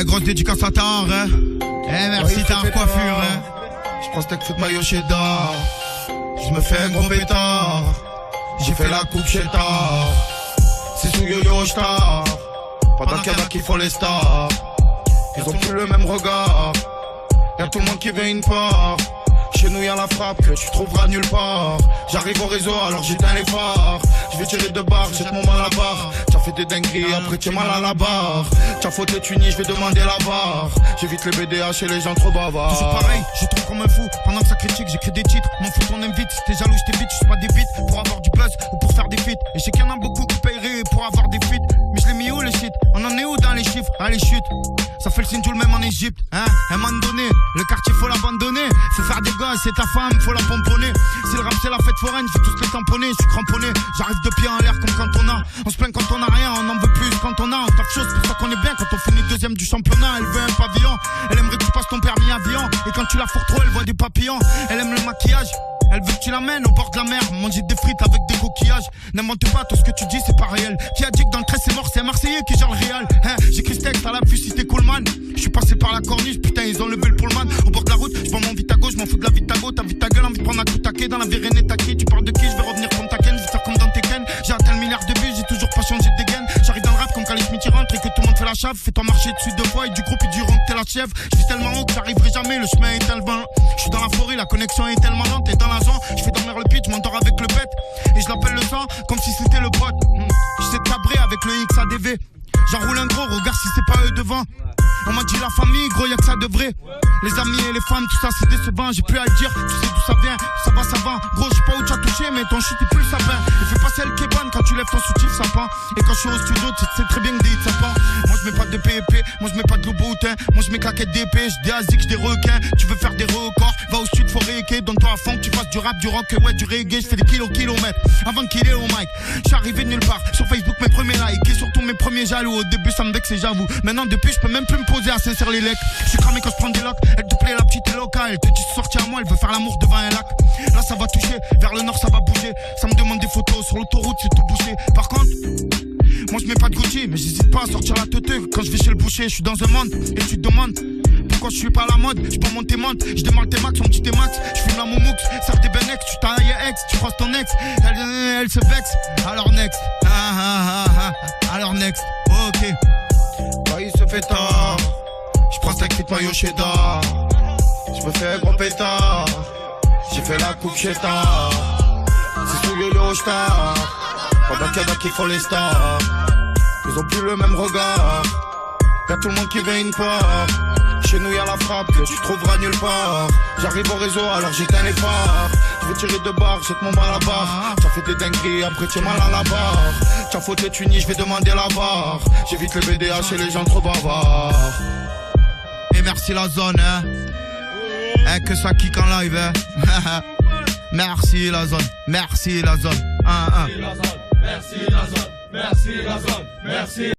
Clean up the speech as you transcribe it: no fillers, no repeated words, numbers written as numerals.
Grosse dédicace à Tar, hein. Merci Tar coiffure, hein. J'prends steak fait maillot chez Dar. J'me fais un gros pétard. J'ai fait la coupe chez Tar. C'est sous yo-yo star. Pendant qu'il y en a qui font les stars. Ils ont plus le même regard. Y'a tout le monde qui veut une part. Chez nous y'a la frappe que tu trouveras nulle part. J'arrive au réseau alors j'éteins les phares. Je vais tirer de barre, jette mon mal à la barre. T'as fait des dingueries, après t'es mal à la barre. T'as fauté Tunis, je vais demander la barre. J'évite les BDH et les gens trop bavards. Toujours pareil, je trouve comme un fou. Pendant que ça critique, j'écris des titres. M'en fous ton invite, si t'es jaloux, je t'évite. Je suis pas des beats pour avoir du buzz ou pour faire des feats. Et je sais qu'il y en a beaucoup qui paieraient pour avoir des feats. Mais je l'ai mis où le shit? On en est où dans les chiffres? Allez chute. Ça fait le signe tout le même en Égypte, hein. Un moment donné, le quartier faut l'abandonner. Faut faire des gosses, c'est ta femme, faut la pomponner. Si le rap c'est la fête foraine, je vais tous les tamponner. Je suis cramponné, j'arrive de pied en l'air comme quand on a. On se plaint quand on a rien, on en veut plus quand on a. On tape chose, pour ça qu'on est bien quand on finit deuxième du championnat. Elle veut un pavillon, elle aimerait que tu passes ton permis avion. Et quand tu la fourres trop, elle voit des papillons. Elle aime le maquillage, elle veut que tu l'amènes au bord de la mer, manger des frites avec des coquillages. N'invente pas, tout ce que tu dis c'est pas réel. Qui a dit que dans le 13 c'est mort, c'est un Marseillais qui gère le Real, hein. J'écris ce texte à la vue si t'es Coolman. Je suis passé par la corniche, putain ils ont levé le pullman. Au bord de la route, je prends mon Vitago, je m'en fous de la Vitago. T'as vu ta gueule, envie de prendre un coup taquet. Dans la vie René t'as qui? Tu parles de qui? Je vais revenir comme ta ken, je vais faire comme dans Tekken. J'ai atteint le milliard de buts, j'ai toujours pas changé de dégaine. J'arrive dans le rap comme quand les Smith rentre et que tout le monde fait la chave. Fais-toi marcher dessus deux fois et du groupe ils diront que t'es la chèvre. Je suis tellement haut que j'arriverai jamais, le chemin est tellement. Je suis dans la forêt, la connexion est tellement lente. Et dans la zone, je fais dormir le pitch, je m'endors avec le bête. Et je l'appelle le sang comme si c'était le pote. Je sais cabrer avec le XADV. J'enroule un gros, regarde si c'est pas eux devant. On m'a dit la famille, gros, y'a que ça de vrai. Les amis et les femmes, tout ça c'est décevant. J'ai plus à le dire, tu sais d'où ça vient. Ça va. Gros, je sais pas où tu as touché, mais ton shit est plus le sapin. Et fais pas celle qui est bonne quand tu lèves ton soutif, ça pend. Et quand je suis au studio, tu sais très bien que des hits ça pend. Moi je mets pas de PEP, moi je mets pas de Louboutin. Moi je mets claquettes d'épée, je des asiques, je des requins. Tu veux faire des records, va au sud, faut rééquer. Donne-toi à fond que tu fasses du rap, du rock, ouais, du reggae. Je fais des kilomètres avant de killer au mic. Je suis arrivé de nulle part, sur Facebook mes premiers likes. Et surtout mes premiers jaloux, au début ça me vexait j'avoue. Maintenant depuis je peux même plus me poser à sincère les lecs. Je suis cramé quand je prends des locks. Elle te plaît la petite et locale, elle te dit sortir à moi, elle veut faire l'amour devant un lac. Là ça va toucher, vers le nord ça va bouger. Ça me demande des photos, sur l'autoroute c'est tout bouché. Par contre, moi je mets pas de Gucci, mais j'hésite pas à sortir la teuteux. Quand je vais chez le boucher, je suis dans un monde et tu te demandes pourquoi je suis pas à la mode. Je peux monter monte, je démarre tes max, son petit max. Je fume la moumoux, sers des benex. Tu tailles ex, tu crosses ton ex. Elle se vexe, alors next. Alors next, ok. Bah il se fait tard. J'prends steak fit maillot chez Dar. J'me fais un gros pétard. J'ai fait la coupe chez Tar. C'est sous yo-yo star. Pendant qu'il y en a qui font les stars. Ils ont plus le même regard. Y'a tout le monde qui veut une part. Chez nous y'a la frappe que tu trouveras nulle part. J'arrive au réseau alors j'éteins les phares. Je vais tirer de barre, jette mon mal à la barre. T'as fait des dingueries, après t'es mal à la barre. T'as fauté Tunis, je vais demander la barre. J'évite les BDH et les gens trop bavards. Et merci la zone, hein. Que ça kick en live, hein. Merci la zone, merci la zone. Merci la zone, merci la zone, merci la zone, merci.